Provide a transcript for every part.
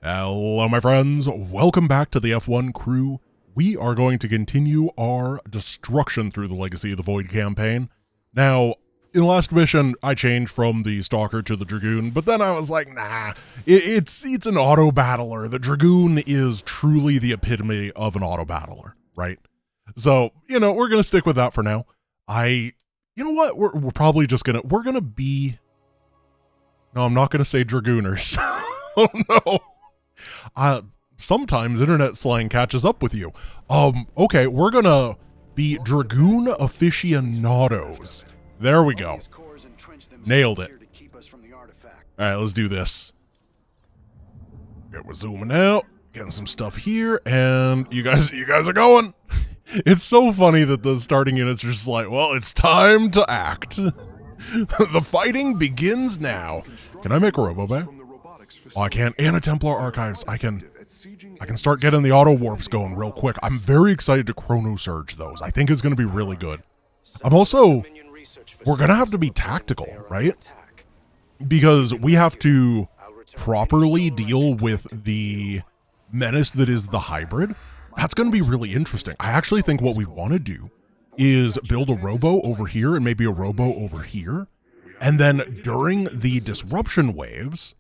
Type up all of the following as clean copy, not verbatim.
Hello, my friends. Welcome back to the F1 crew. We are going to continue our destruction through the Legacy of the Void campaign. Now, in the last mission, I changed from the Stalker to the Dragoon, but then I was like, nah, it's an auto-battler. The Dragoon is truly the epitome of an auto-battler, right? So, we're going to stick with that for now. You know what? We're probably just going to, no, I'm not going to say Dragooners. Oh, no. Sometimes internet slang catches up with you. Okay, we're gonna be Dragoon aficionados. There we go. Nailed it. Alright, let's do this. Okay, we're zooming out, getting some stuff here, and you guys are going. It's so funny that the starting units are just like, well, it's time to act. The fighting begins now. Can I make a Robo-Bay? Oh, I can. And a Templar Archives. I can start getting the auto warps going real quick. I'm very excited to Chrono Surge those. I think it's going to be really good. We're going to have to be tactical, right? Because we have to properly deal with the menace that is the hybrid. That's going to be really interesting. I actually think what we want to do is build a robo over here and maybe a robo over here. And then during the disruption waves,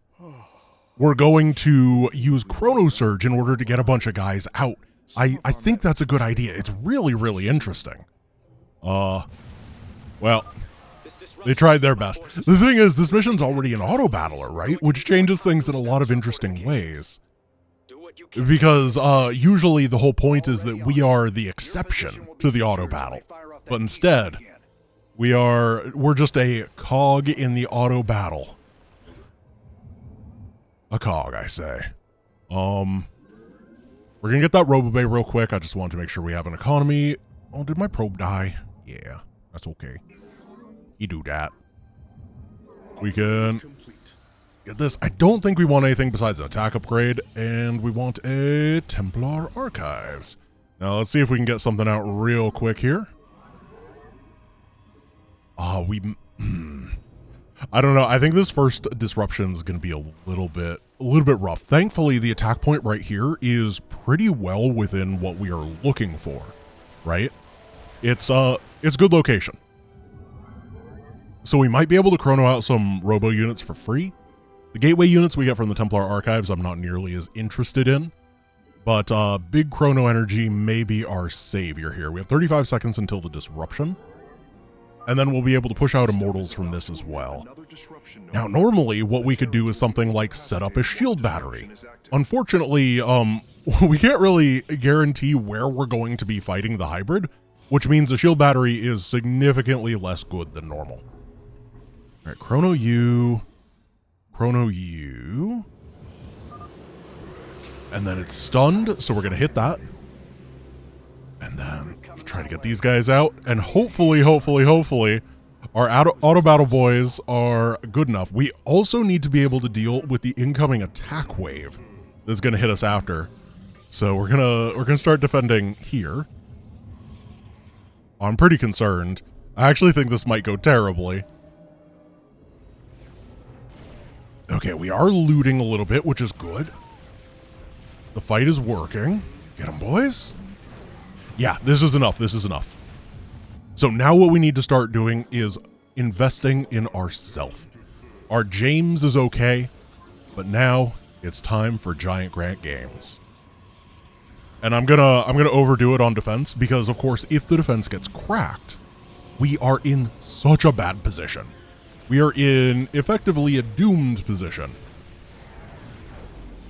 we're going to use Chrono Surge in order to get a bunch of guys out. I think that's a good idea. It's really, really interesting. Well, they tried their best. The thing is, this mission's already an auto-battler, right? Which changes things in a lot of interesting ways. Because usually the whole point is that we are the exception to the auto-battle. But instead, we're just a cog in the auto-battle. A cog, I say. We're gonna get that Robo-Bay real quick. I just wanted to make sure we have an economy. Oh, did my probe die? Yeah, that's okay. You do that. We can get this. I don't think we want anything besides an attack upgrade, and we want a Templar Archives. Now, let's see if we can get something out real quick here. I don't know. I think this first disruption is going to be a little bit rough. Thankfully, the attack point right here is pretty well within what we are looking for, right? It's good location. So we might be able to chrono out some robo units for free. The gateway units we get from the Templar Archives I'm not nearly as interested in, but big chrono energy may be our savior here. We have 35 seconds until the disruption. And then we'll be able to push out immortals from this as well. Now, normally, what we could do is something like set up a shield battery. Unfortunately, we can't really guarantee where we're going to be fighting the hybrid, which means the shield battery is significantly less good than normal. All right, Chrono U. And then it's stunned, so we're going to hit that. And then try to get these guys out, and hopefully, our auto battle boys are good enough. We also need to be able to deal with the incoming attack wave that's going to hit us after. So we're gonna start defending here. I'm pretty concerned. I actually think this might go terribly. Okay, we are looting a little bit, which is good. The fight is working. Get them, boys. Yeah, this is enough. So now what we need to start doing is investing in ourself. Our James is okay, but now it's time for Giant Grant Games. And I'm gonna overdo it on defense because, of course, if the defense gets cracked, we are in such a bad position. We are in effectively a doomed position.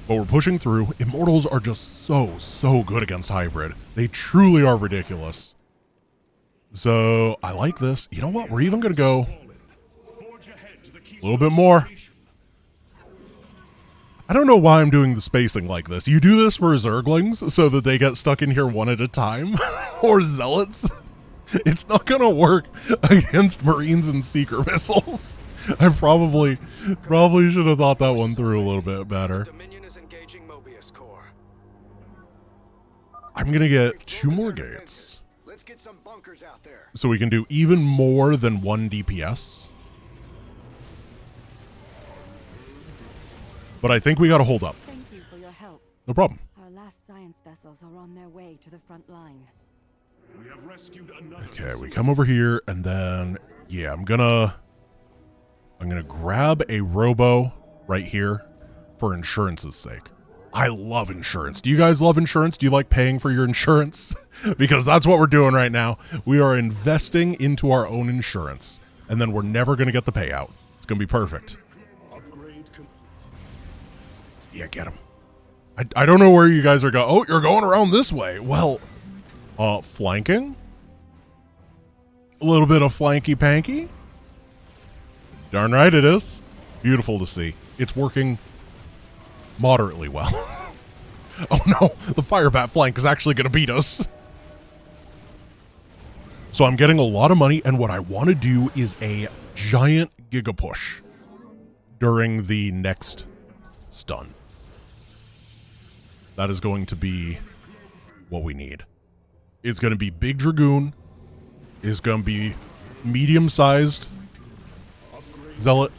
But we're pushing through. Immortals are just so good against hybrid. They truly are ridiculous. So, I like this. You know what? We're even going to go a little bit more. I don't know why I'm doing the spacing like this. You do this for Zerglings so that they get stuck in here one at a time. Or Zealots. It's not going to work against Marines and Seeker missiles. I probably should have thought that one through a little bit better. I'm going to get 2 more gates. So we can do even more than 1 DPS. But I think we got to hold up. No problem. Our last science vessels are on their way to the front line. We have rescued another. Okay, we come over here, and then, yeah, I'm gonna grab a robo right here for insurance's sake. I love insurance. Do you guys love insurance? Do you like paying for your insurance? Because that's what we're doing right now. We are investing into our own insurance, and then we're never gonna get the payout. It's gonna be perfect. Yeah, get him. I don't know where you guys are going. Oh, you're going around this way. Well, flanking? A little bit of flanky-panky? Darn right it is. Beautiful to see. It's working moderately well. Oh no, the firebat flank is actually going to beat us. So I'm getting a lot of money, and what I want to do is a giant giga push during the next stun. That is going to be what we need. It's going to be big Dragoon. It's going to be medium-sized Zealot.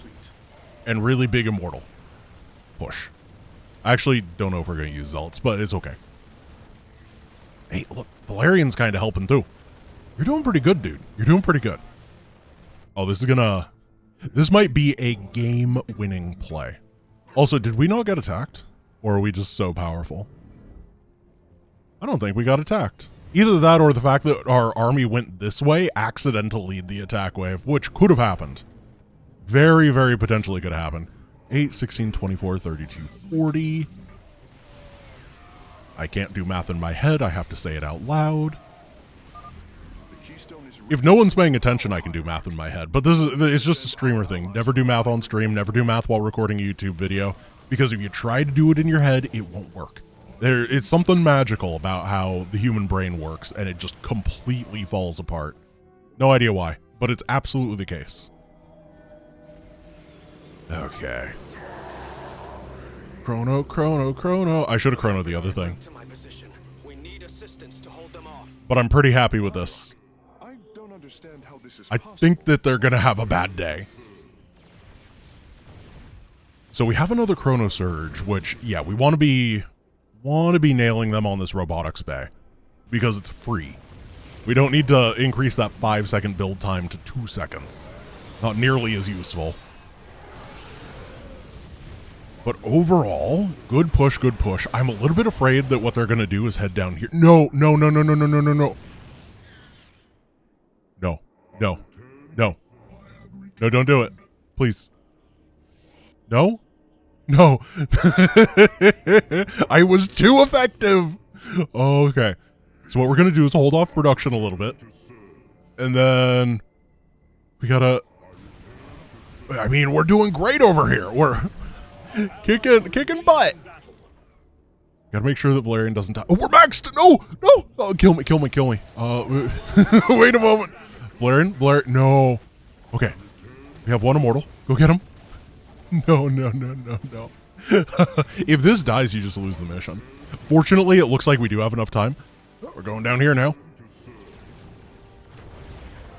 And really big Immortal. Push. I actually don't know if we're going to use Zealots, but it's okay. Hey, look. Valerian's kind of helping too. You're doing pretty good, dude. You're doing pretty good. Oh, this is going to... This might be a game-winning play. Also, did we not get attacked? Or are we just so powerful? I don't think we got attacked. Either that or the fact that our army went this way accidentally the attack wave, which could have happened. Very, very potentially could happen. 8, 16, 24, 32, 40. I can't do math in my head. I have to say it out loud. If no one's paying attention, I can do math in my head. But it's just a streamer thing. Never do math on stream. Never do math while recording a YouTube video. Because if you try to do it in your head, it won't work. It's something magical about how the human brain works, and it just completely falls apart. No idea why, but it's absolutely the case. Okay. Chrono, chrono, chrono. I should have chronoed the other thing. But I'm pretty happy with this. I think that they're going to have a bad day. So we have another Chrono Surge, which, yeah, we want to be nailing them on this robotics bay because it's free. We don't need to increase that 5-second build time to 2 seconds. Not nearly as useful. But overall, good push, good push. I'm a little bit afraid that what they're going to do is head down here. No, no, no, no, no, no, no, no, no. No, no, no. No, don't do it. Please. No? No. I was too effective. Okay. So what we're going to do is hold off production a little bit. And then we got to... I mean, we're doing great over here. We're kicking butt. Got to make sure that Valerian doesn't die. Oh, we're maxed. No, no. Oh, kill me, kill me, kill me. Wait a moment. Valerian, no. Okay. We have one immortal. Go get him. No, no, no, no, no. If this dies, you just lose the mission. Fortunately, it looks like we do have enough time. Oh, we're going down here now.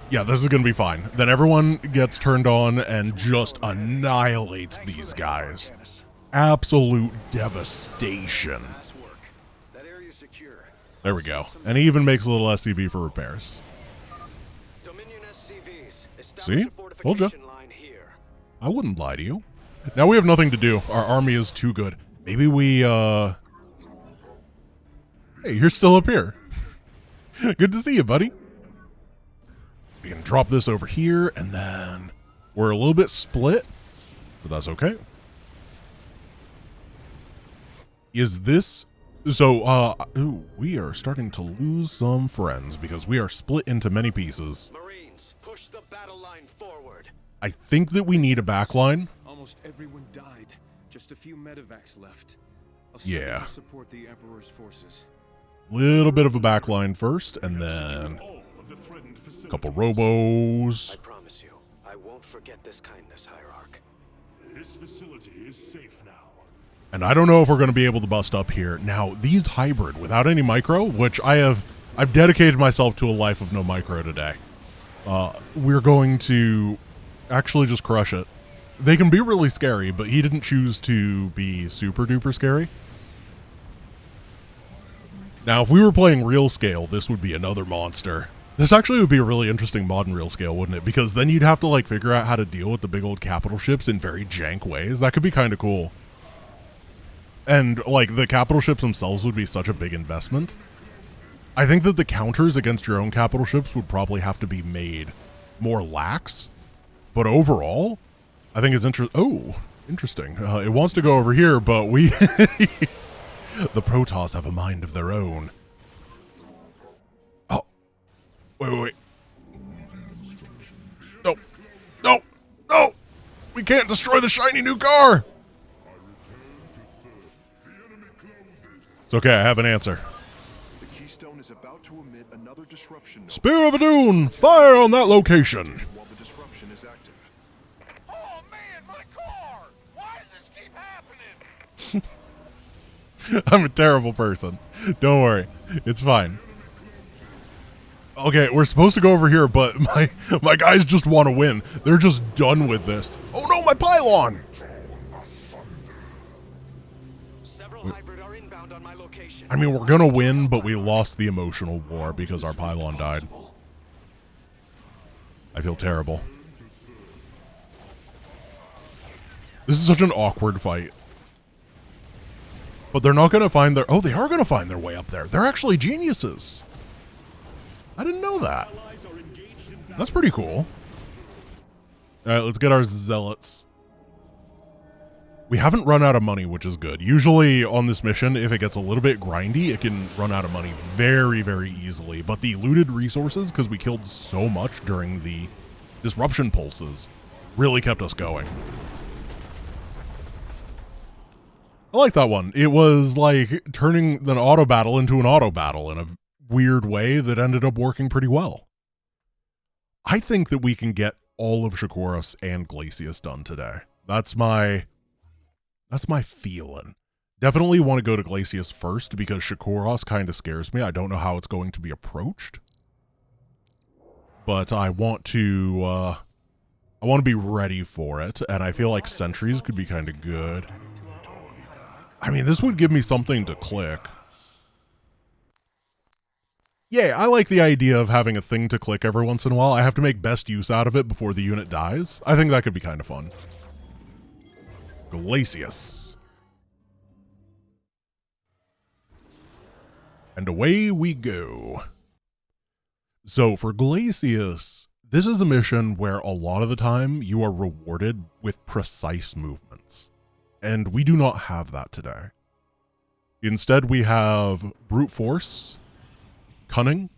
Yeah, this is going to be fine. Then everyone gets turned on and just annihilates these guys. Absolute devastation. There we go. And he even makes a little SCV for repairs. See? Told ya. I wouldn't lie to you. Now we have nothing to do. Our army is too good. Maybe we, Hey, you're still up here. Good to see you, buddy. We can drop this over here, and then we're a little bit split, but that's okay. Is this... So, ooh, we are starting to lose some friends because we are split into many pieces. Marines, push the battle line forward. I think that we need a backline. Almost everyone died. Just a few medevacs left. Yeah. Support the Emperor's forces. Little bit of a backline first, and then a couple robos. I promise you, I won't forget this kindness, Hierarch. This facility is safe now. And I don't know if we're going to be able to bust up here. Now, these hybrid without any micro, which I've dedicated myself to a life of no micro today. We're going to actually just crush it. They can be really scary, but he didn't choose to be super duper scary. Now, if we were playing real scale, this would be another monster. This actually would be a really interesting mod in real scale, wouldn't it? Because then you'd have to, like, figure out how to deal with the big old capital ships in very jank ways. That could be kind of cool. And, like, the capital ships themselves would be such a big investment. I think that the counters against your own capital ships would probably have to be made more lax. But overall, I think it's interesting. It wants to go over here, but we... The Protoss have a mind of their own. Oh. Wait. No! We can't destroy the shiny new car! It's okay, I have an answer. The Keystone is about to emit another disruption node Spear of Adun, fire on that location! while the disruption is active. Oh man, my car! Why does this keep happening? I'm a terrible person. Don't worry. It's fine. Okay, we're supposed to go over here, but my guys just want to win. They're just done with this. Oh no, my pylon! Several hybrid are inbound on my location. I mean, we're gonna win, but we lost the emotional war because our pylon died. I feel terrible. This is such an awkward fight. But they're not gonna find their... Oh, they are gonna find their way up there. They're actually geniuses. I didn't know that. That's pretty cool. Alright, let's get our zealots. We haven't run out of money, which is good. Usually on this mission, if it gets a little bit grindy, it can run out of money very, very easily. But the looted resources, because we killed so much during the disruption pulses, really kept us going. I like that one. It was like turning an auto battle into an auto battle in a weird way that ended up working pretty well. I think that we can get all of Shakuras and Glacius done today. That's my feeling. Definitely want to go to Glacius first because Shakuras kind of scares me. I don't know how it's going to be approached. But I want to be ready for it, and I feel like sentries could be kind of good. I mean, this would give me something to click. Yeah, I like the idea of having a thing to click every once in a while. I have to make best use out of it before the unit dies. I think that could be kind of fun. Glacius. And away we go. So for Glacius, this is a mission where a lot of the time you are rewarded with precise movements. And we do not have that today. Instead, we have brute force, cunning,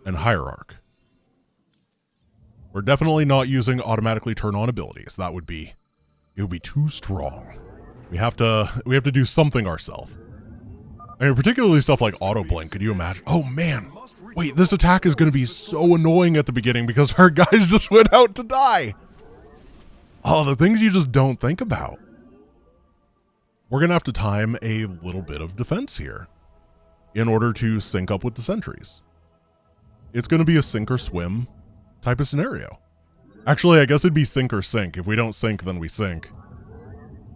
and hierarch. We're definitely not using automatically turn on abilities. It would be too strong. We have to do something ourselves. I mean, particularly stuff like auto blink. Could you imagine? Oh man, wait, this attack is going to be so annoying at the beginning because our guys just went out to die. Oh, the things you just don't think about. We're going to have to time a little bit of defense here in order to sync up with the sentries. It's going to be a sink or swim type of scenario. Actually, I guess it'd be sink or sink. If we don't sink, then we sink.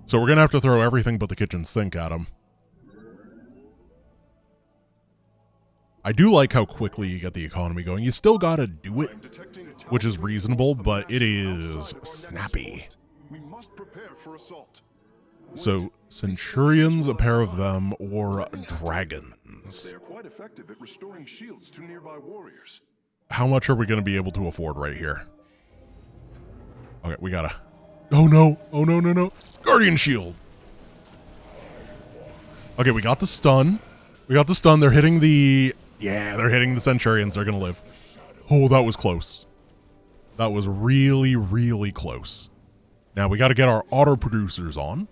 So we're going to have to throw everything but the kitchen sink at them. I do like how quickly you get the economy going. You still got to do it, which is reasonable, but it is snappy. We must prepare for assault. So, Centurions, a pair of them, or Dragons. They are quite effective at restoring shields to nearby warriors. How much are we going to be able to afford right here? Okay, we gotta... Oh no! Oh no, no, no! Guardian Shield! Okay, we got the stun. We got the stun. They're hitting the... Yeah, they're hitting the Centurions. They're gonna live. Oh, that was close. That was really, really close. Now, we gotta get our auto-producers on.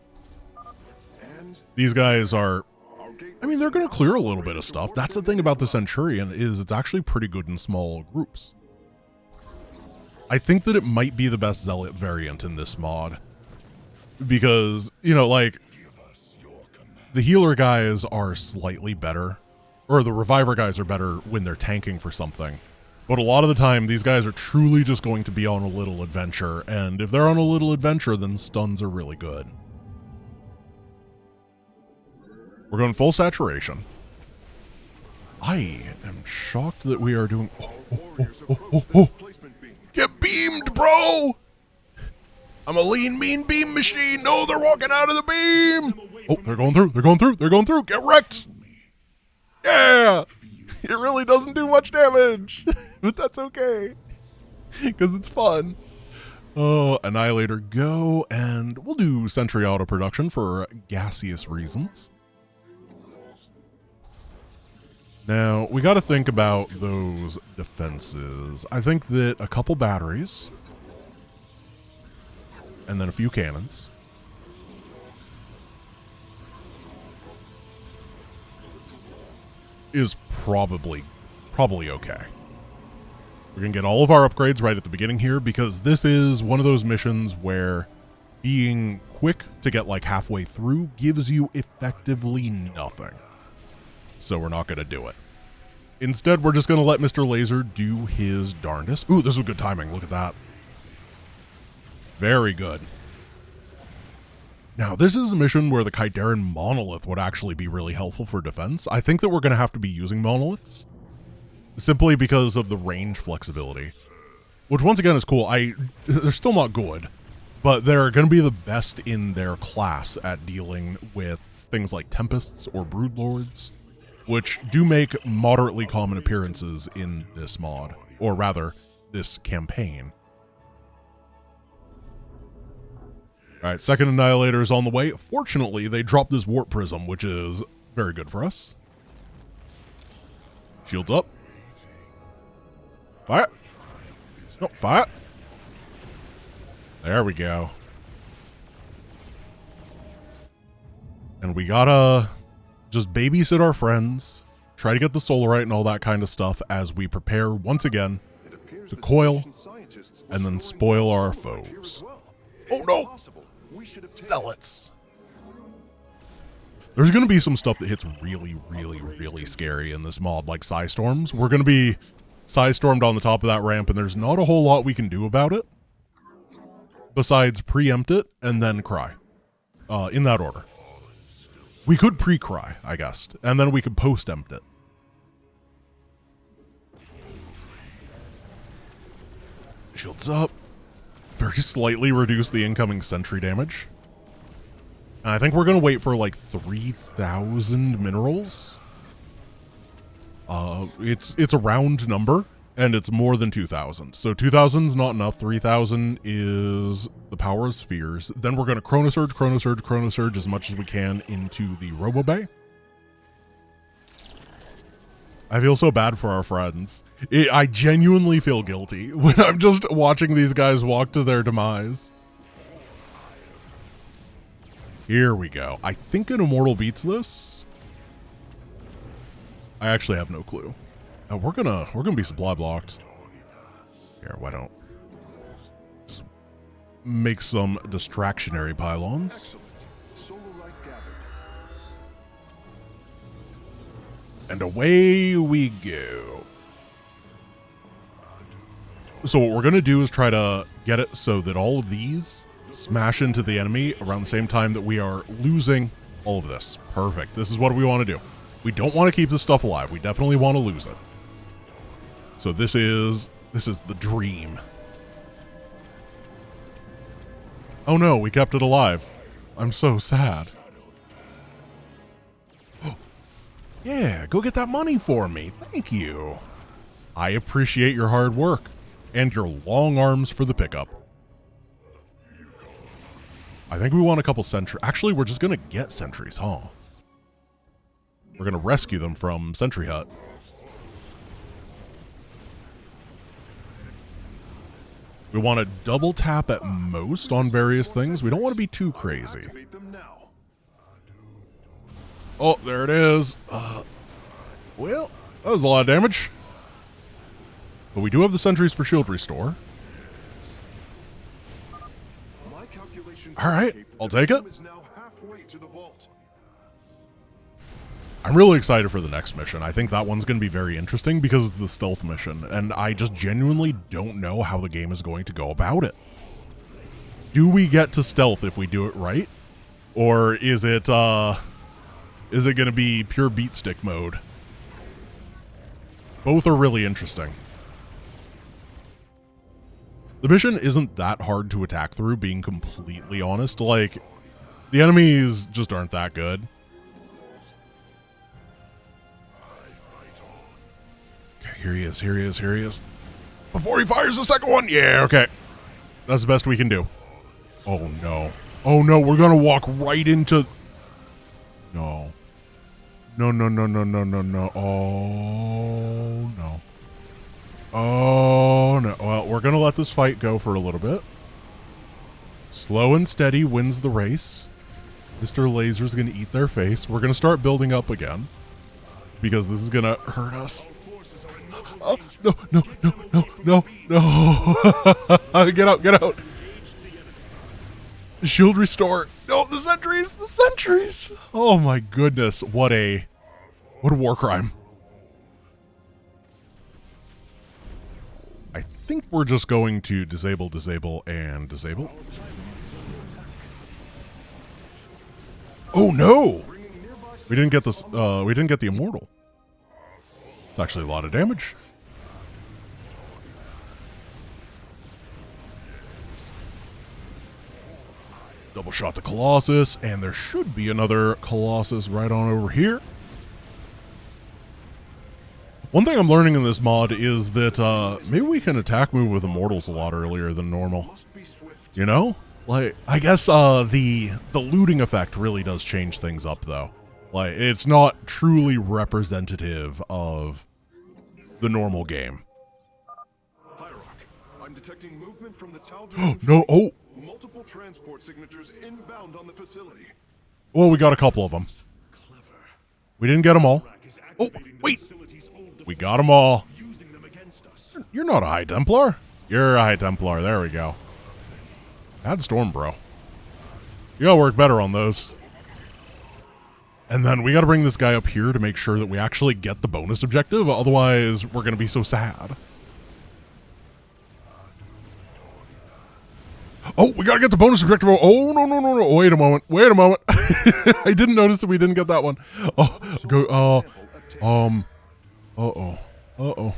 These guys are... I mean, they're going to clear a little bit of stuff. That's the thing about the Centurion, is it's actually pretty good in small groups. I think that it might be the best Zealot variant in this mod. Because, you know, like, the healer guys are slightly better. Or the reviver guys are better when they're tanking for something. But a lot of the time, these guys are truly just going to be on a little adventure. And if they're on a little adventure, then stuns are really good. We're going full saturation. I am shocked that we are doing... Warriors approach the displacement beam. Get beamed, bro! I'm a lean, mean beam machine. No, they're walking out of the beam. Oh, they're going through. They're going through. They're going through. Get wrecked. Yeah. It really doesn't do much damage, but that's okay because it's fun. Oh, Annihilator, go, and we'll do Sentry Auto Production for gaseous reasons. Now, we got to think about those defenses. I think that a couple batteries, and then a few cannons. Is probably okay. We're going to get all of our upgrades right at the beginning here because this is one of those missions where being quick to get like halfway through gives you effectively nothing. So we're not going to do it. Instead, we're just going to let Mr. Laser do his darndest. Ooh, this was good timing. Look at that. Very good. Now, this is a mission where the Kyderan monolith would actually be really helpful for defense. I think that we're going to have to be using monoliths simply because of the range flexibility, which once again is cool. They're still not good, but they're going to be the best in their class at dealing with things like Tempests or Broodlords, which do make moderately common appearances in this mod, or rather, this campaign. Alright, second Annihilator is on the way. Fortunately, they dropped this Warp Prism, which is very good for us. Shields up. Fire. No, fire. There we go. And we gotta just babysit our friends, try to get the solarite and all that kind of stuff as we prepare once again to coil and then spoil our foes. Oh no! Zealots! There's going to be some stuff that hits really, really, really scary in this mod, like Psystorms. We're going to be Psystormed on the top of that ramp, and there's not a whole lot we can do about it, besides preempt it and then cry. In that order. We could pre-cry, I guess, and then we could post-empt it. Shields up. Very slightly reduce the incoming sentry damage. And I think we're going to wait for like 3,000 minerals. It's a round number, and it's more than 2,000. So 2,000 is not enough. 3,000 is the power of spheres. Then we're going to Chronosurge as much as we can into the Robo Bay. I feel so bad for our friends. I genuinely feel guilty when I'm just watching these guys walk to their demise. Here we go. I think an Immortal beats this. I actually have no clue. We're gonna be supply blocked. Here, why don't just make some distractionary pylons. And away we go. So what we're going to do is try to get it so that all of these smash into the enemy around the same time that we are losing all of this. Perfect. This is what we want to do. We don't want to keep this stuff alive. We definitely want to lose it. So this is the dream. Oh no, we kept it alive. I'm so sad. Yeah, go get that money for me. Thank you. I appreciate your hard work and your long arms for the pickup. I think we want a couple sentries. Actually, we're just going to get sentries, huh? We're going to rescue them from Sentry Hut. We want to double tap at most on various things. We don't want to be too crazy. Oh, there it is. Well, that was a lot of damage. But we do have the sentries for shield restore. Alright, I'll take it. I'm really excited for the next mission. I think that one's going to be very interesting because it's the stealth mission, and I just genuinely don't know how the game is going to go about it. Do we get to stealth if we do it right? Or is it going to be pure beat stick mode? Both are really interesting. The mission isn't that hard to attack through, being completely honest. Like, the enemies just aren't that good. Okay, here he is, here he is, here he is. Before he fires the second one! Yeah, okay. That's the best we can do. Oh, no. Oh, no, we're gonna walk right into... No. No, no, no, no, no, no, no. Oh, no. Oh, no. Well, we're gonna let this fight go for a little bit. Slow and steady wins the race. Mr. Laser's gonna eat their face. We're gonna start building up again. Because this is gonna hurt us. Oh, no, no, no, no, no, no. Get out, get out. Shield restore. No, the sentries, the sentries. Oh my goodness. What a war crime. I think we're just going to disable, disable, and disable. Oh no! We didn't get this, we didn't get the immortal. It's actually a lot of damage. Double shot the Colossus, and there should be another Colossus right on over here. One thing I'm learning in this mod is that maybe we can attack move with Immortals a lot earlier than normal. You know? Like, I guess the looting effect really does change things up, though. Like, it's not truly representative of the normal game. I'm detecting movement from the No, oh! multiple transport signatures inbound on the facility. Well, we got a couple of them. We didn't get them all. Oh, wait! We got them all. You're not a High Templar. You're a High Templar. There we go. Bad storm, bro. You gotta work better on those. And then we gotta bring this guy up here to make sure that we actually get the bonus objective. Otherwise, we're gonna be so sad. Oh, we gotta get the bonus objective. Oh, no, no, no, no. Wait a moment. Wait a moment. I didn't notice that we didn't get that one. Oh, go, uh-oh. Uh-oh.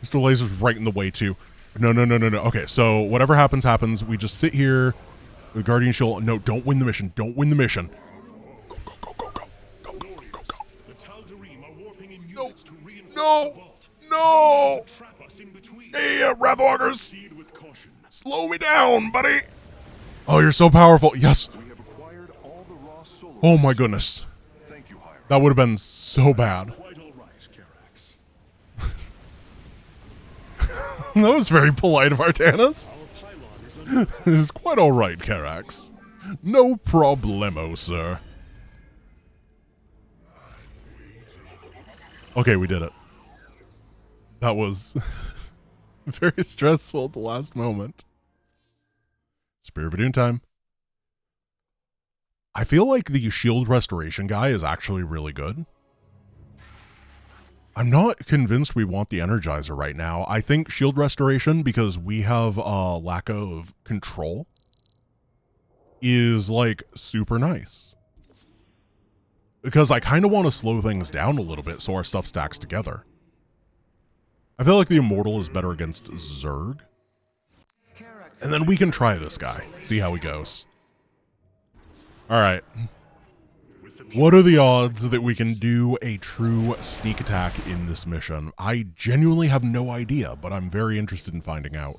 Mr. Laser's right in the way, too. No, no, no, no, no. Okay, so whatever happens, happens. We just sit here with Guardian Shield. No, don't win the mission. Don't win the mission. Go, go, go, go, go. Go, go, go, go, go. No. No. No. Hey, Wrathwalkers. Slow me down, buddy. Oh, you're so powerful. Yes. Oh, my goodness. That would have been so bad. That was very polite of Artanis. It is quite all right, Carax. No problemo, sir. Okay, we did it. That was very stressful at the last moment. Spear of Doom time. I feel like the shield restoration guy is actually really good. I'm not convinced we want the Energizer right now. I think shield restoration, because we have a lack of control, is like super nice. Because I kind of want to slow things down a little bit so our stuff stacks together. I feel like the Immortal is better against Zerg. And then we can try this guy, see how he goes. Alright. What are the odds that we can do a true sneak attack in this mission? I genuinely have no idea, but I'm very interested in finding out.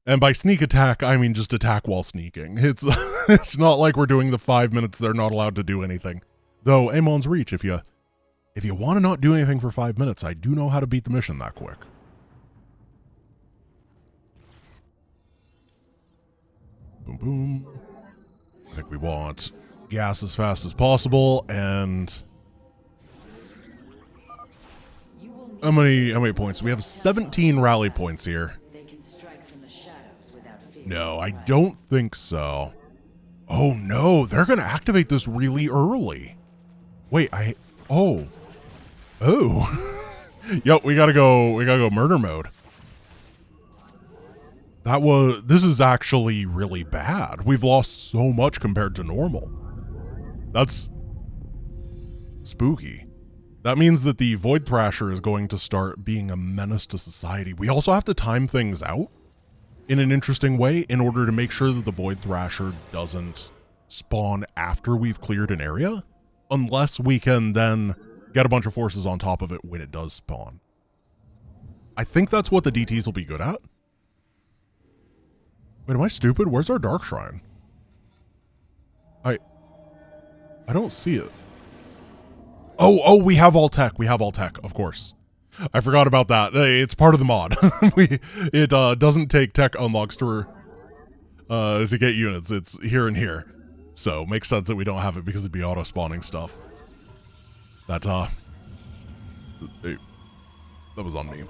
And by sneak attack, I mean just attack while sneaking. It's not like we're doing the 5 minutes they're not allowed to do anything. Though, Amon's Reach, if you want to not do anything for 5 minutes, I do know how to beat the mission that quick. Boom, boom. I think we want gas as fast as possible, and how many points? We have 17 rally points here. No, I don't think so. Oh no, they're gonna activate this really early. Wait, oh. Yep, we gotta go murder mode. This is actually really bad. We've lost so much compared to normal. That's spooky. That means that the Void Thrasher is going to start being a menace to society. We also have to time things out in an interesting way in order to make sure that the Void Thrasher doesn't spawn after we've cleared an area, unless we can then get a bunch of forces on top of it when it does spawn. I think that's what the DTs will be good at. Wait, am I stupid? Where's our Dark Shrine? I don't see it. Oh, we have all tech. We have all tech, of course. I forgot about that. It's part of the mod. It doesn't take tech unlocks to get units. It's here and here. So, makes sense that we don't have it because it'd be auto-spawning stuff. That was on me.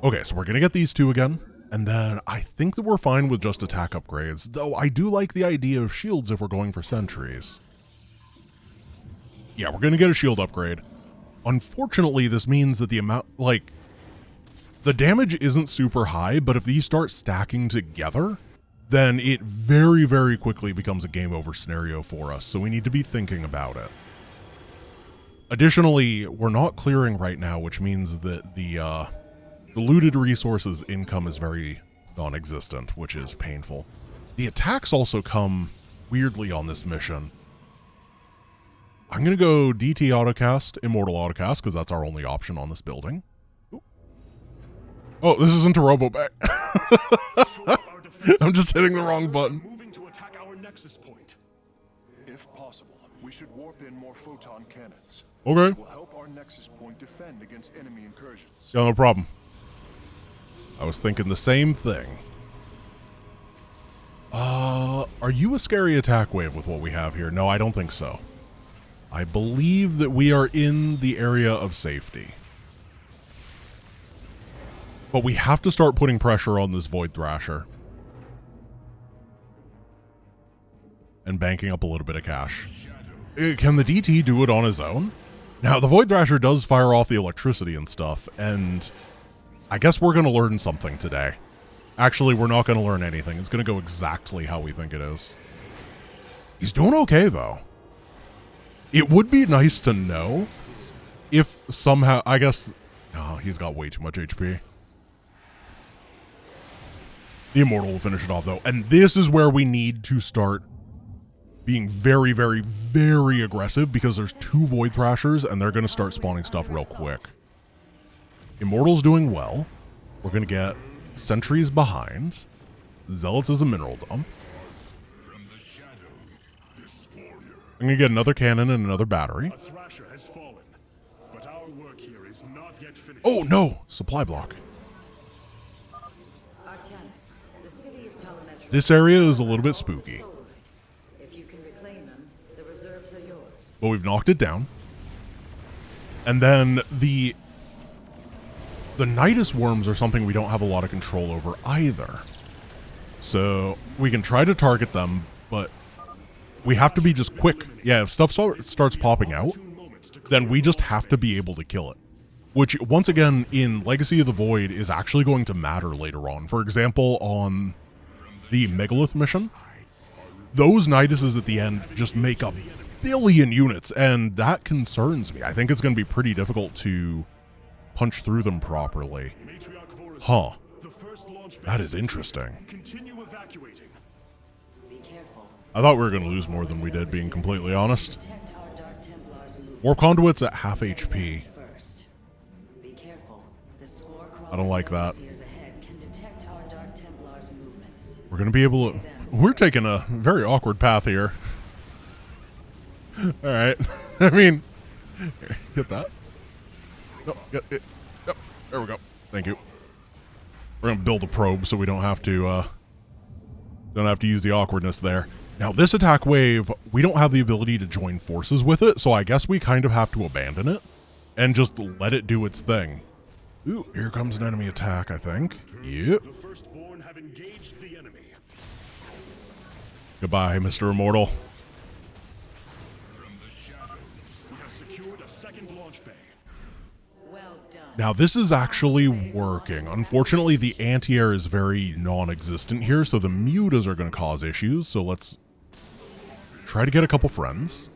Okay, so we're gonna get these two again. And then I think that we're fine with just attack upgrades, though I do like the idea of shields if we're going for sentries. Yeah, we're going to get a shield upgrade. Unfortunately, this means that the amount, like, the damage isn't super high, but if these start stacking together, then it very, very quickly becomes a game over scenario for us, so we need to be thinking about it. Additionally, we're not clearing right now, which means that the looted resources income is very non-existent, which is painful. The attacks also come weirdly on this mission. I'm going to go DT autocast, Immortal autocast, because that's our only option on this building. Ooh. Oh, this isn't a robo-bay. I'm just hitting the wrong button. Moving to attack our nexus point. If possible, we should warp in more photon cannons. Okay. It will help our nexus point defend against enemy incursions. Yeah, no problem. I was thinking the same thing. Are you a scary attack wave with what we have here? No, I don't think so. I believe that we are in the area of safety. But we have to start putting pressure on this Void Thrasher. And banking up a little bit of cash. Can the DT do it on his own? Now, the Void Thrasher does fire off the electricity and stuff, and I guess we're going to learn something today. Actually, we're not going to learn anything. It's going to go exactly how we think it is. He's doing okay, though. It would be nice to know if somehow, I guess, oh, he's got way too much HP. The Immortal will finish it off, though. And this is where we need to start being very, very, very aggressive because there's two Void Thrashers and they're going to start spawning stuff real quick. Immortal's doing well. We're going to get sentries behind. Zealots is a mineral dump. I'm going to get another cannon and another battery. A Thrasher has fallen, but our work here is not yet finished. Oh, no! Supply block. Artemis, the city of Telemetry. This area is a little bit spooky. If you can reclaim them, the reserves are yours. But we've knocked it down. And then the Nydus worms are something we don't have a lot of control over either. So we can try to target them, but we have to be just quick. Yeah, if stuff starts popping out, then we just have to be able to kill it. Which, once again, in Legacy of the Void is actually going to matter later on. For example, on the Megalith mission, those Nyduses at the end just make a billion units, and that concerns me. I think it's going to be pretty difficult to punch through them properly. Huh. That is interesting. Continue evacuating. Be careful. I thought we were going to lose more than we did, being completely honest. Detect our Dark Templars movement Warp Conduit's at half HP. first. Be careful. The spore I don't like that. crawlers ahead can detect our Dark Templars movements. We're going to be able to... We're taking a very awkward path here. Alright. I mean... Here, get that. Nope, get it. Yep, there we go. Thank you. We're going to build a probe so we don't have to use the awkwardness there. Now, this attack wave, we don't have the ability to join forces with it, so I guess we kind of have to abandon it and just let it do its thing. Ooh, here comes an enemy attack, I think. Yep. The firstborn have engaged the enemy. Goodbye, Mr. Immortal. We have secured a second launch bay. Well done. Now, this is actually working. Unfortunately, the anti-air is very non-existent here, so the mutas are going to cause issues. So let's try to get a couple friends.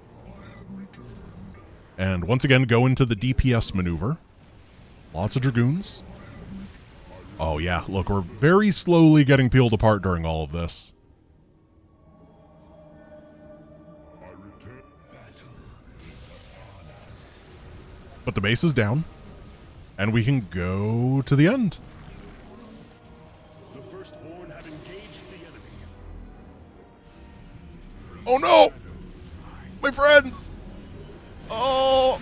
And once again, go into the DPS maneuver. Lots of Dragoons. Oh yeah, look, we're very slowly getting peeled apart during all of this. But the base is down, and we can go to the end. The first horn have engaged the enemy. Oh no! My friends! Oh!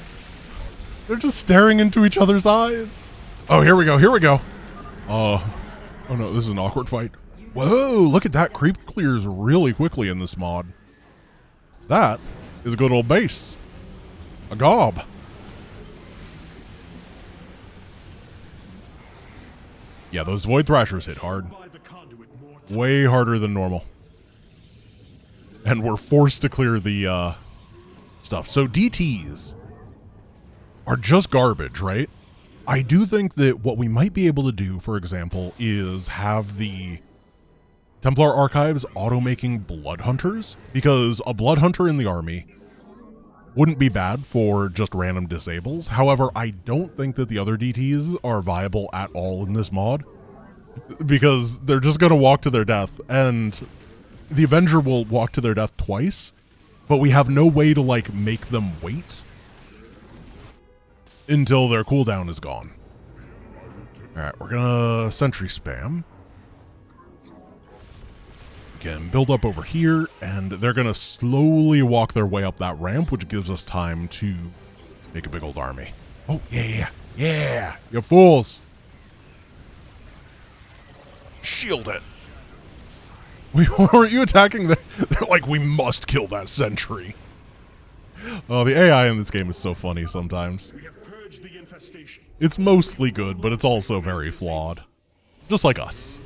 They're just staring into each other's eyes. Oh, here we go, here we go. Oh no, this is an awkward fight. Whoa, look at that. Creep clears really quickly in this mod. That is a good old base. A gob. Yeah, those Void Thrashers hit hard. Way harder than normal. And we're forced to clear the stuff. So DTs are just garbage, right? I do think that what we might be able to do, for example, is have the Templar Archives auto-making Blood Hunters, because a Blood Hunter in the army wouldn't be bad for just random disables. However, I don't think that the other DTs are viable at all in this mod, because they're just going to walk to their death, and the Avenger will walk to their death twice, but we have no way to, like, make them wait until their cooldown is gone. Alright, we're gonna sentry spam. We can build up over here, and they're gonna slowly walk their way up that ramp, which gives us time to make a big old army. Oh, yeah, yeah, you fools. Shield it. Weren't you attacking the... They're like, we must kill that sentry. Oh, the AI in this game is so funny sometimes. We have purged the infestation. It's mostly good, but it's also very flawed. Just like us.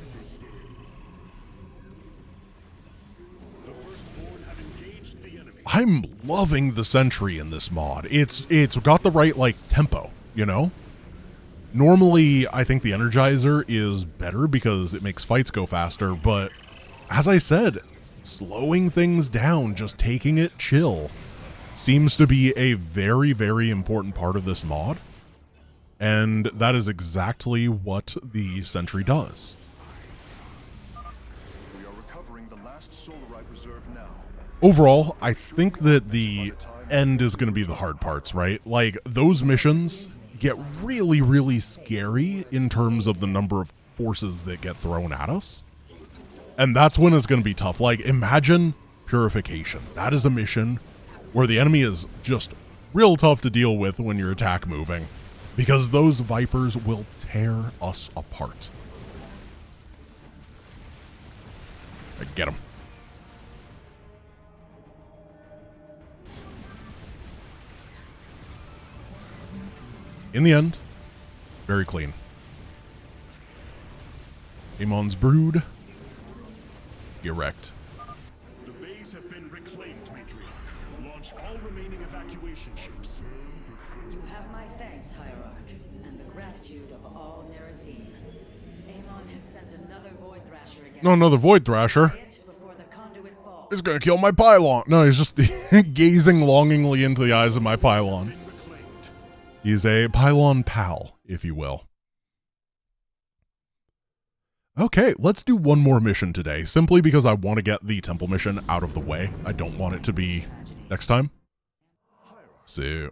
The first horn have engaged the enemy. I'm loving the sentry in this mod. It's got the right, like, tempo, you know? Normally, I think the Energizer is better because it makes fights go faster, but as I said, slowing things down, just taking it chill, seems to be a very, very important part of this mod. And that is exactly what the sentry does. We are recovering the last solarite reserve now. Overall, I think that the end is going to be the hard parts, right? Like, those missions get really, really scary in terms of the number of forces that get thrown at us. And that's when it's going to be tough. Like, imagine Purification. That is a mission where the enemy is just real tough to deal with when you're attack moving, because those Vipers will tear us apart. Get him. In the end, very clean. Amon's Brood. Erect. The bays have been reclaimed, Matriarch. Launch all remaining evacuation ships. You have my thanks, Hierarch, and the gratitude of all Nerazim. Amon has sent another Void Thrasher against No, another Void Thrasher. before the conduit falls. It's gonna kill my pylon. No, he's just gazing longingly into the eyes of my pylon. Been reclaimed. He's a pylon pal, if you will. Okay, let's do one more mission today, simply because I want to get the temple mission out of the way. I don't want it to be next time. So,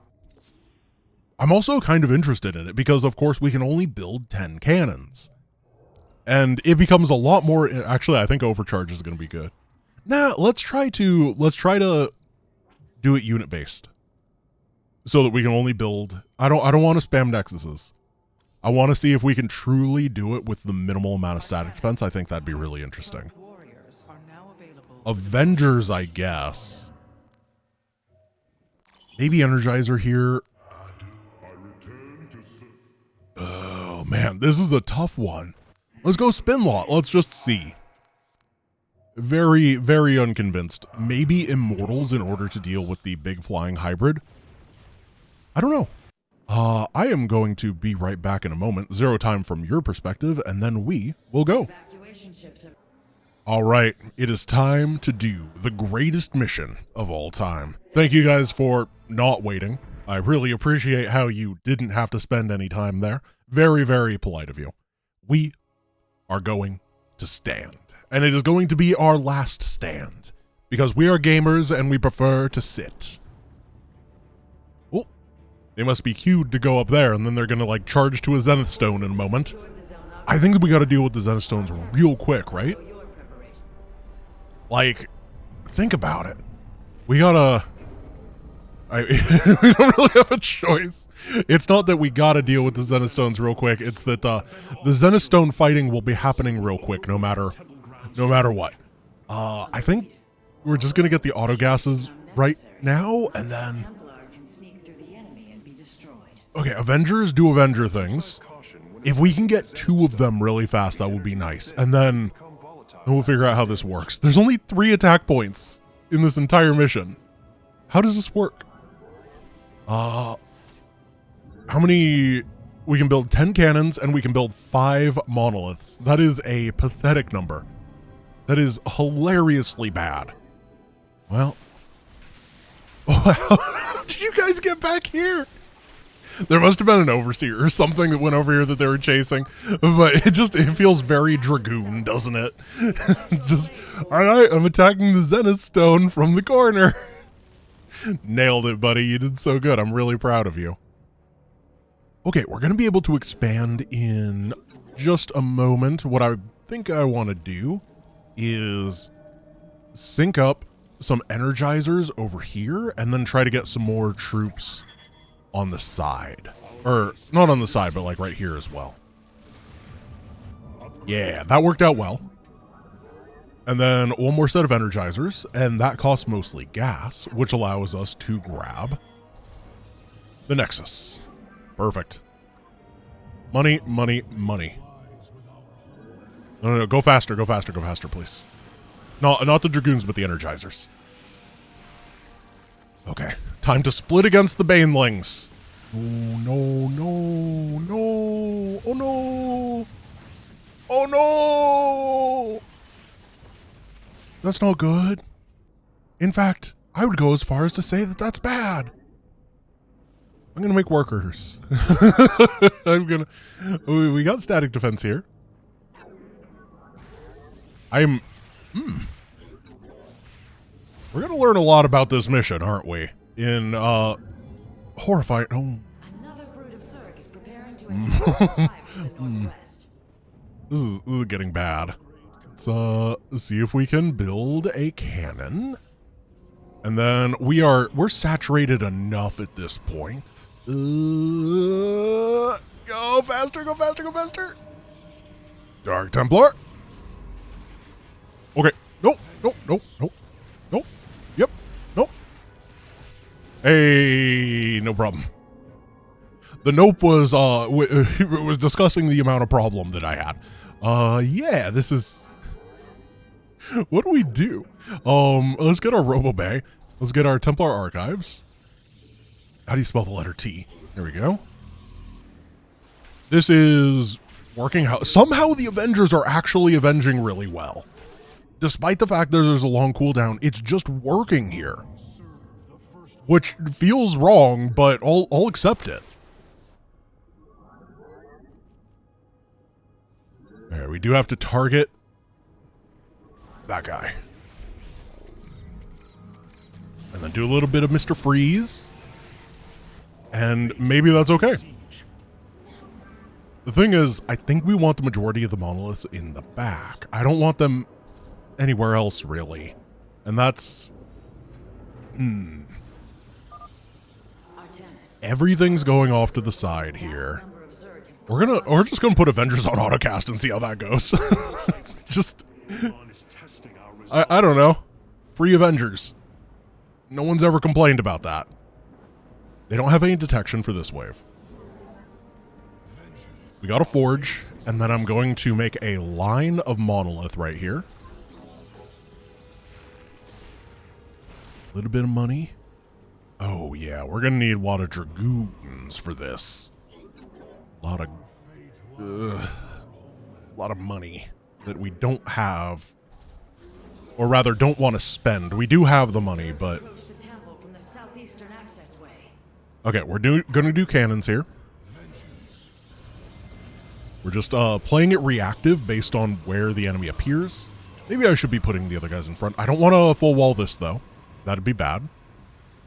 I'm also kind of interested in it because, of course, we can only build 10 cannons. And it becomes a lot more... Actually, I think overcharge is going to be good. Nah, let's try to do it unit-based. So that we can only build... I don't want to spam nexuses. I want to see if we can truly do it with the minimal amount of static defense. I think that'd be really interesting. Avengers, I guess. Maybe Energizer here. Oh, man, this is a tough one. Let's go Spinlot. Let's just see. Very, very unconvinced. Maybe Immortals in order to deal with the big flying hybrid. I don't know. I am going to be right back in a moment. 0 time from your perspective, and then we will go. All right, it is time to do the greatest mission of all time. Thank you guys for not waiting. I really appreciate how you didn't have to spend any time there. Very, very polite of you. We are going to stand. And it is going to be our last stand. Because we are gamers and we prefer to sit. Oh, they must be queued to go up there, and then they're going to, like, charge to a Zenith Stone in a moment. I think that we got to deal with the Zenith Stones real quick, right? Like, think about it. We gotta... we don't really have a choice. It's not that we gotta deal with the Zenith Stones real quick. It's that the Zenith Stone fighting will be happening real quick, no matter what. I think we're just gonna get the auto gases right now, and then... Okay, Avengers do Avenger things. If we can get 2 of them really fast, that would be nice. And then we'll figure out how this works. There's only 3 attack points in this entire mission. How does this work? How many... We can build 10 cannons, and we can build 5 monoliths. That is a pathetic number. That is hilariously bad. Well... How did you guys get back here? There must have been an overseer or something that went over here that they were chasing. But it feels very Dragoon, doesn't it? Just, alright, I'm attacking the Zenith Stone from the corner. Nailed it, buddy. You did so good. I'm really proud of you. Okay, we're going to be able to expand in just a moment. What I think I want to do is sync up some energizers over here and then try to get some more troops on the side. Or, not on the side, but like right here as well. Yeah, that worked out well. And then one more set of energizers, and that costs mostly gas, which allows us to grab the Nexus. Perfect. Money, money, money. No, go faster, please. No, not the Dragoons, but the energizers. Okay, time to split against the Banelings. Oh, no, no, no. Oh, no. Oh, no. That's not good. In fact, I would go as far as to say that that's bad. I'm going to make workers. We got static defense here. We're going to learn a lot about this mission, aren't we? In, horrifying... Oh. Another brood of zerg is preparing to attack the northwest. This is getting bad. Let's see if we can build a cannon. And then we're saturated enough at this point. Go faster, go faster, go faster. Dark Templar. Okay. Nope, nope, nope, nope, nope. Yep, nope. Hey, no problem. The nope was, it was discussing the amount of problem that I had. Yeah, this is... What do we do? Let's get our Robo Bay. Let's get our Templar Archives. How do you spell the letter T? There we go. This is working out. Somehow the Avengers are actually avenging really well. Despite the fact that there's a long cooldown, it's just working here. Which feels wrong, but I'll accept it. There, we do have to target that guy. And then do a little bit of Mr. Freeze. And maybe that's okay. The thing is, I think we want the majority of the monoliths in the back. I don't want them anywhere else, really. And that's... Everything's going off to the side here. We're just gonna put Avengers on autocast and see how that goes. Just... I don't know. Free Avengers. No one's ever complained about that. They don't have any detection for this wave. We got a forge, and then I'm going to make a line of monolith right here. A little bit of money. Oh yeah, we're gonna need a lot of dragoons for this. A lot of money that we don't have, or rather don't want to spend. We do have the money, but Okay, we're gonna do cannons here. We're just playing it reactive based on where the enemy appears. Maybe I should be putting the other guys in front. I don't want to full wall this, though. That'd be bad.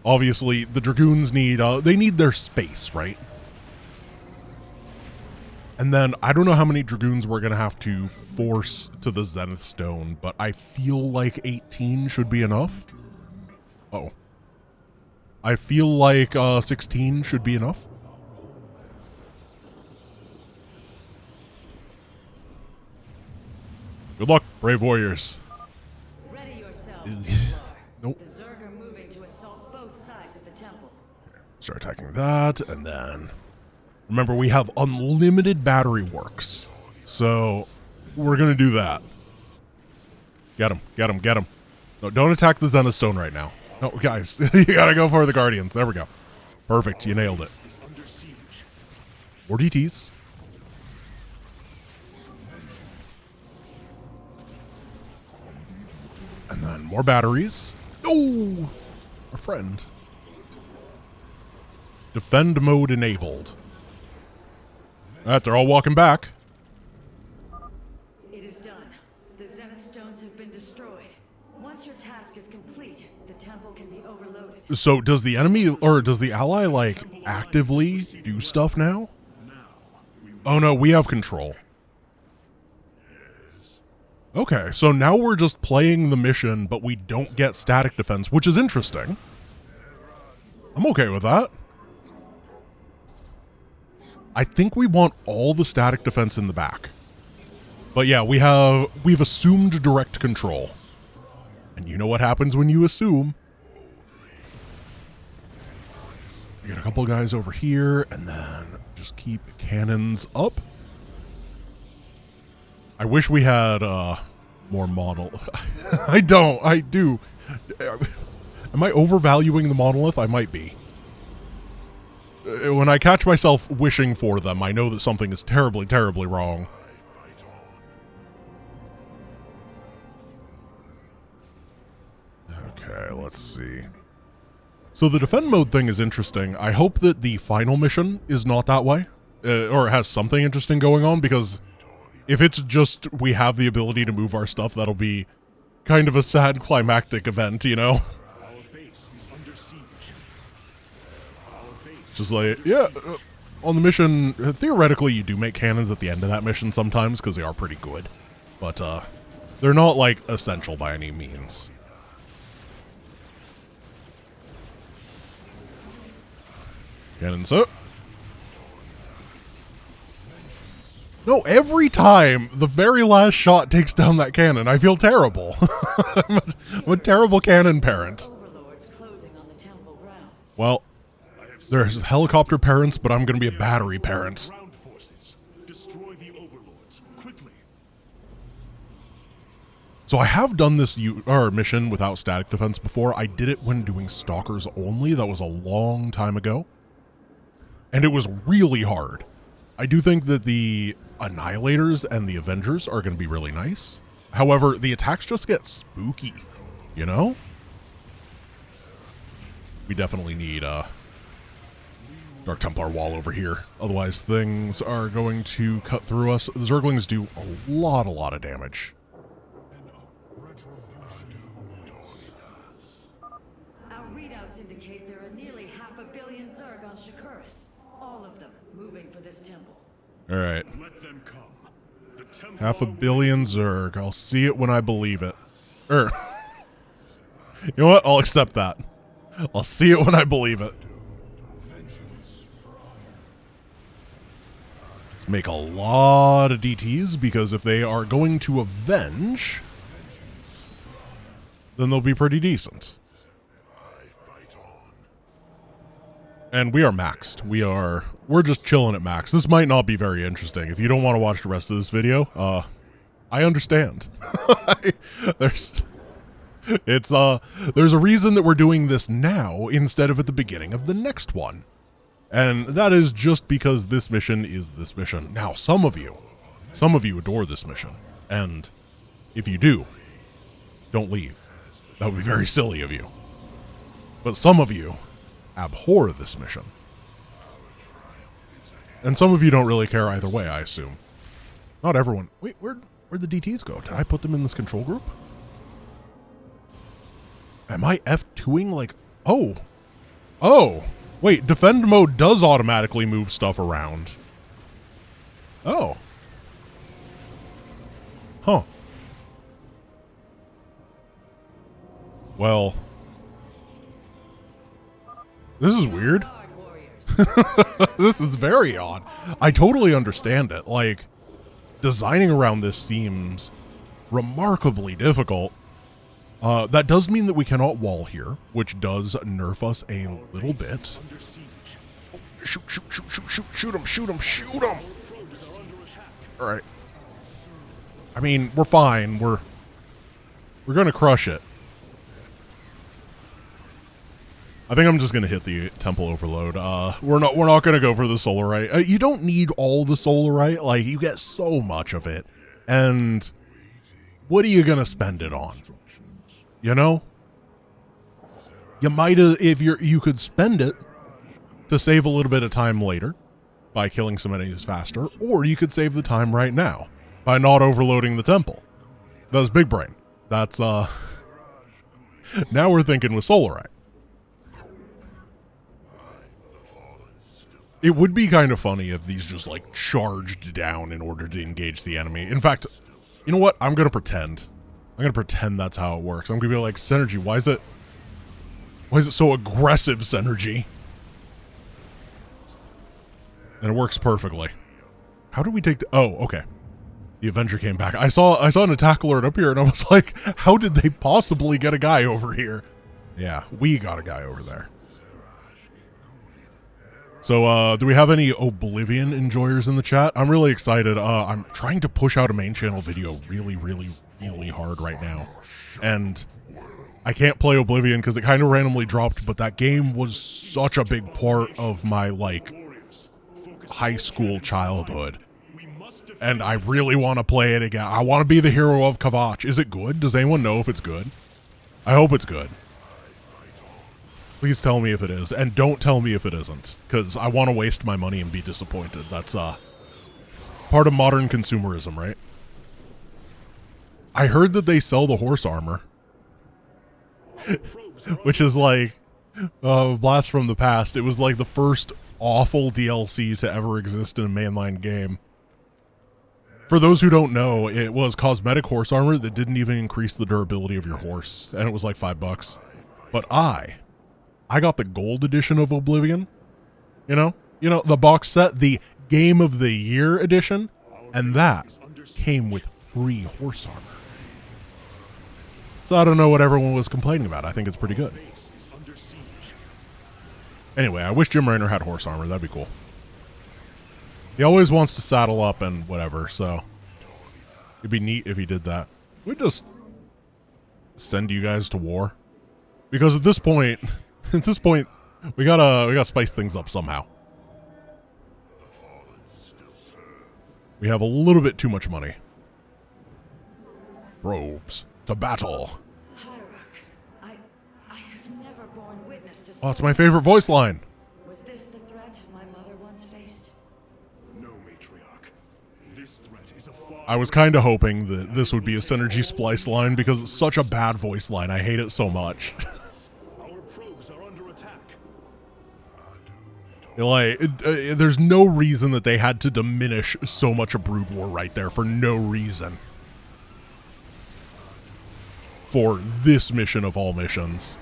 Obviously, the Dragoons need, they need their space, right? And then, I don't know how many Dragoons we're going to have to force to the Zenith Stone, but I feel like 18 should be enough. Uh-oh. I feel like 16 should be enough. Good luck, brave warriors. Ready yourself. Nope. The zerg are moving to assault both sides of the temple. Start attacking that, and then... Remember, we have unlimited battery works. So, we're going to do that. Get him, get him, get him. No, don't attack the Zenith Stone right now. No, guys, you got to go for the Guardians. There we go. Perfect, you nailed it. More DTs. And then more batteries. Oh, our friend. Defend mode enabled. Alright, they're all walking back. It is done. The Zenith Stones have been destroyed. Once your task is complete, the temple can be overloaded. So does the enemy, or does the ally, like, actively do stuff now? Oh no, we have control. Okay, so now we're just playing the mission, but we don't get static defense, which is interesting. I'm okay with that. I think we want all the static defense in the back. But yeah, we've assumed direct control. And you know what happens when you assume. We got a couple guys over here, and then just keep cannons up. I wish we had more model. I don't. I do. Am I overvaluing the monolith? I might be. When I catch myself wishing for them, I know that something is terribly, terribly wrong. Okay, let's see. So the defend mode thing is interesting. I hope that the final mission is not that way, or has something interesting going on, because if it's just we have the ability to move our stuff, that'll be kind of a sad climactic event, you know? Just like, yeah, on the mission, theoretically you do make cannons at the end of that mission sometimes, because they are pretty good. But, they're not, like, essential by any means. Cannons up. No, every time the very last shot takes down that cannon, I feel terrible. I'm a terrible cannon parent. Overlords closing on the temple grounds. Well, there's helicopter parents, but I'm going to be a battery parent. Ground forces. Destroy the overlords quickly. So I have done this mission without static defense before. I did it when doing stalkers only. That was a long time ago. And it was really hard. I do think that the Annihilators and the Avengers are going to be really nice. However, the attacks just get spooky, you know? We definitely need a Dark Templar wall over here. Otherwise, things are going to cut through us. The Zerglings do a lot of damage. Our readouts indicate there are nearly 500 million zerg on Shakuras. All of them moving for this temple. All right. Let them come. The temple 500 million Zerg. I'll see it when I believe it. You know what? I'll accept that. I'll see it when I believe it. Let's make a lot of DTs, because if they are going to avenge, then they'll be pretty decent. And we are maxed. We're just chilling at max. This might not be very interesting. If you don't want to watch the rest of this video, I understand. There's a reason that we're doing this now instead of at the beginning of the next one. And that is just because this mission is this mission. Now, some of you adore this mission. And if you do, don't leave. That would be very silly of you. But some of you abhor this mission. And some of you don't really care either way, I assume. Not everyone. Wait, where'd the DTs go? Did I put them in this control group? Am I F2ing like... Oh. Oh. Wait, defend mode does automatically move stuff around. Oh. Huh. Well. This is weird. This is very odd. I totally understand it. Like, designing around this seems remarkably difficult. That does mean that we cannot wall here, which does nerf us a little bit. Shoot him. Alright. I mean, we're fine. We're gonna crush it. I think I'm just gonna hit the temple overload. We're not gonna go for the solarite. You don't need all the solarite. Like, you get so much of it, and what are you gonna spend it on? You know, you might if you could spend it to save a little bit of time later by killing some enemies faster, or you could save the time right now by not overloading the temple. That's big brain. That's now we're thinking with solarite. It would be kind of funny if these just like charged down in order to engage the enemy. In fact, you know what? I'm gonna pretend that's how it works. I'm gonna be like, Synergy, why is it so aggressive, Synergy? And it works perfectly. How did we take the... Oh, okay. The Avenger came back. I saw an attack alert up here, and I was like, how did they possibly get a guy over here? Yeah, we got a guy over there. So, do we have any Oblivion enjoyers in the chat? I'm really excited. I'm trying to push out a main channel video really hard right now. And I can't play Oblivion because it kind of randomly dropped, but that game was such a big part of my, like, high school childhood. And I really want to play it again. I want to be the hero of Kavach. Is it good? Does anyone know if it's good? I hope it's good. Please tell me if it is, and don't tell me if it isn't, because I want to waste my money and be disappointed. That's part of modern consumerism, right? I heard that they sell the horse armor, which is like a blast from the past. It was like the first awful DLC to ever exist in a mainline game. For those who don't know, it was cosmetic horse armor that didn't even increase the durability of your horse, and it was like $5. But I got the gold edition of Oblivion, you know, the box set, the Game of the Year edition, and that came with free horse armor. So I don't know what everyone was complaining about. I think it's pretty good. Anyway, I wish Jim Raynor had horse armor. That'd be cool. He always wants to saddle up and whatever, so it'd be neat if he did that. We'd just send you guys to war. Because at this point, we gotta spice things up somehow. We have a little bit too much money. Robes to battle. Hierarch, I have never borne witness to... Oh, it's my favorite voice line. Was this the threat my mother once faced? No, matriarch. This threat is a far... I was kind of hoping that this would be a Synergy Splice line because it's such a bad voice line. I hate it so much. Our probes are under attack. Like, there's no reason that they had to diminish so much a Brood War right there for no reason. For this mission of all missions.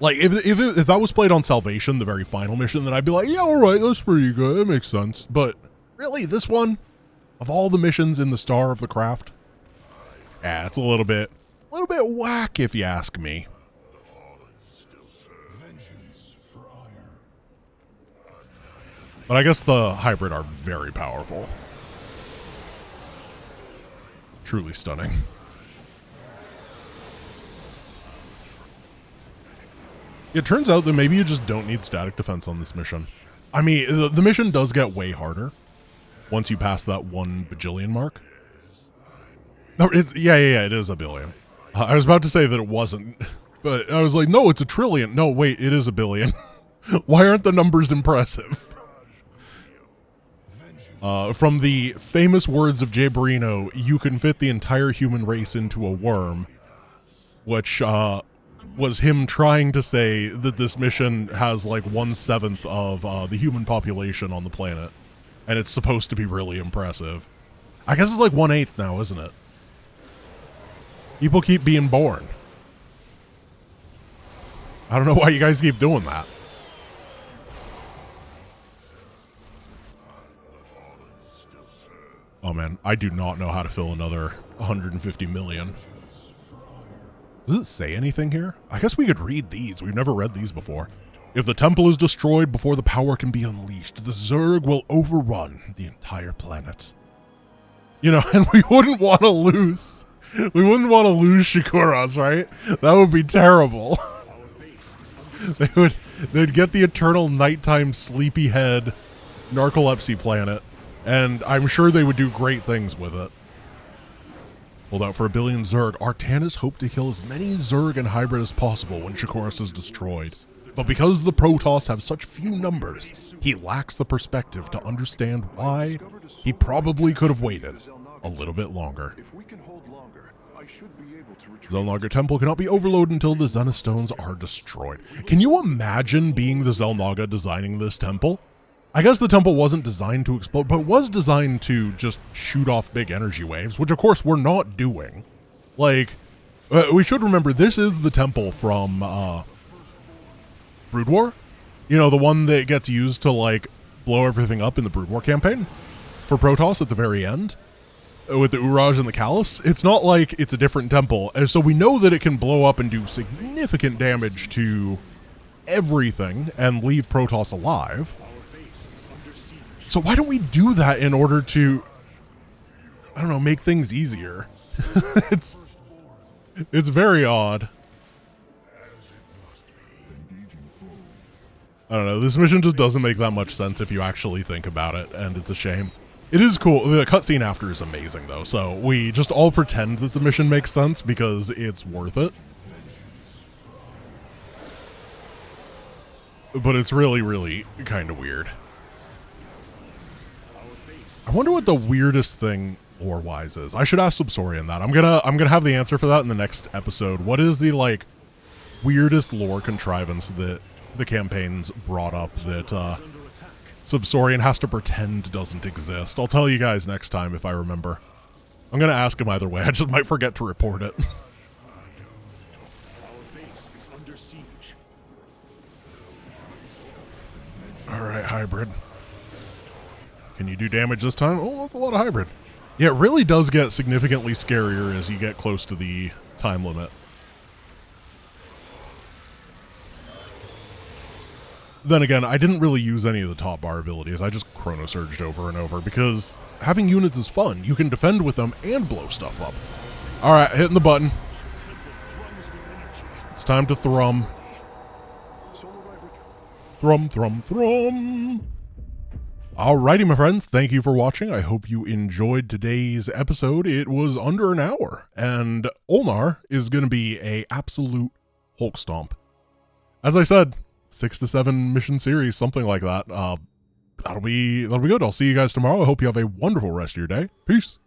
Like, if that was played on Salvation, the very final mission, then I'd be like, yeah, alright, that's pretty good, that makes sense. But, really, this one, of all the missions in the Star of the Craft, yeah, it's a little bit whack if you ask me. But I guess the hybrid are very powerful. Truly stunning. It turns out that maybe you just don't need static defense on this mission. I mean, the mission does get way harder once you pass that 1 bajillion mark. No, yeah, it is a billion. I was about to say that it wasn't, but I was like, no, it's a trillion. No, wait, it is a billion. Why aren't the numbers impressive? From the famous words of Jay Barino, you can fit the entire human race into a worm, which was him trying to say that this mission has like 1/7 of the human population on the planet, and it's supposed to be really impressive. I guess it's like 1/8 now, isn't it? People keep being born. I don't know why you guys keep doing that. Oh man, I do not know how to fill another 150 million. Does it say anything here? I guess we could read these. We've never read these before. If the temple is destroyed before the power can be unleashed, the Zerg will overrun the entire planet. You know, and we wouldn't want to lose. We wouldn't want to lose Shakuras, right? That would be terrible. They'd get the eternal nighttime sleepyhead narcolepsy planet, and I'm sure they would do great things with it. Hold out for 1 billion Zerg. Artanis hoped to kill as many Zerg and hybrid as possible when Shakuras is destroyed. But because the Protoss have such few numbers, he lacks the perspective to understand why he probably could have waited a little bit longer. If we can hold longer, I should be able to retrieve. Zelnaga Temple cannot be overloaded until the Zenith Stones are destroyed. Can you imagine being the Zelnaga designing this temple? I guess the temple wasn't designed to explode, but was designed to just shoot off big energy waves, which of course we're not doing. Like, we should remember this is the temple from Brood War. You know, the one that gets used to like blow everything up in the Brood War campaign for Protoss at the very end with the Uraj and the Callus. It's not like it's a different temple, and so we know that it can blow up and do significant damage to everything and leave Protoss alive. So why don't we do that in order to, I don't know, make things easier? It's very odd. I don't know, this mission just doesn't make that much sense if you actually think about it, and it's a shame. It is cool. The cutscene after is amazing, though, so we just all pretend that the mission makes sense because it's worth it. But it's really, really kind of weird. I wonder what the weirdest thing lore-wise is. I should ask Subsorian that. I'm gonna have the answer for that in the next episode. What is the like weirdest lore contrivance that the campaign's brought up that Subsorian has to pretend doesn't exist? I'll tell you guys next time if I remember. I'm gonna ask him either way. I just might forget to report it. Alright, hybrid. Can you do damage this time? Oh, that's a lot of hybrid. Yeah, it really does get significantly scarier as you get close to the time limit. Then again, I didn't really use any of the top bar abilities. I just chrono surged over and over because having units is fun. You can defend with them and blow stuff up. Alright, hitting the button. It's time to thrum. Thrum, thrum, thrum. Alrighty, my friends, thank you for watching. I hope you enjoyed today's episode. It was under an hour, and Ulnar is going to be a absolute Hulk stomp. As I said, 6 to 7 mission series, something like that. That'll be good. I'll see you guys tomorrow. I hope you have a wonderful rest of your day. Peace.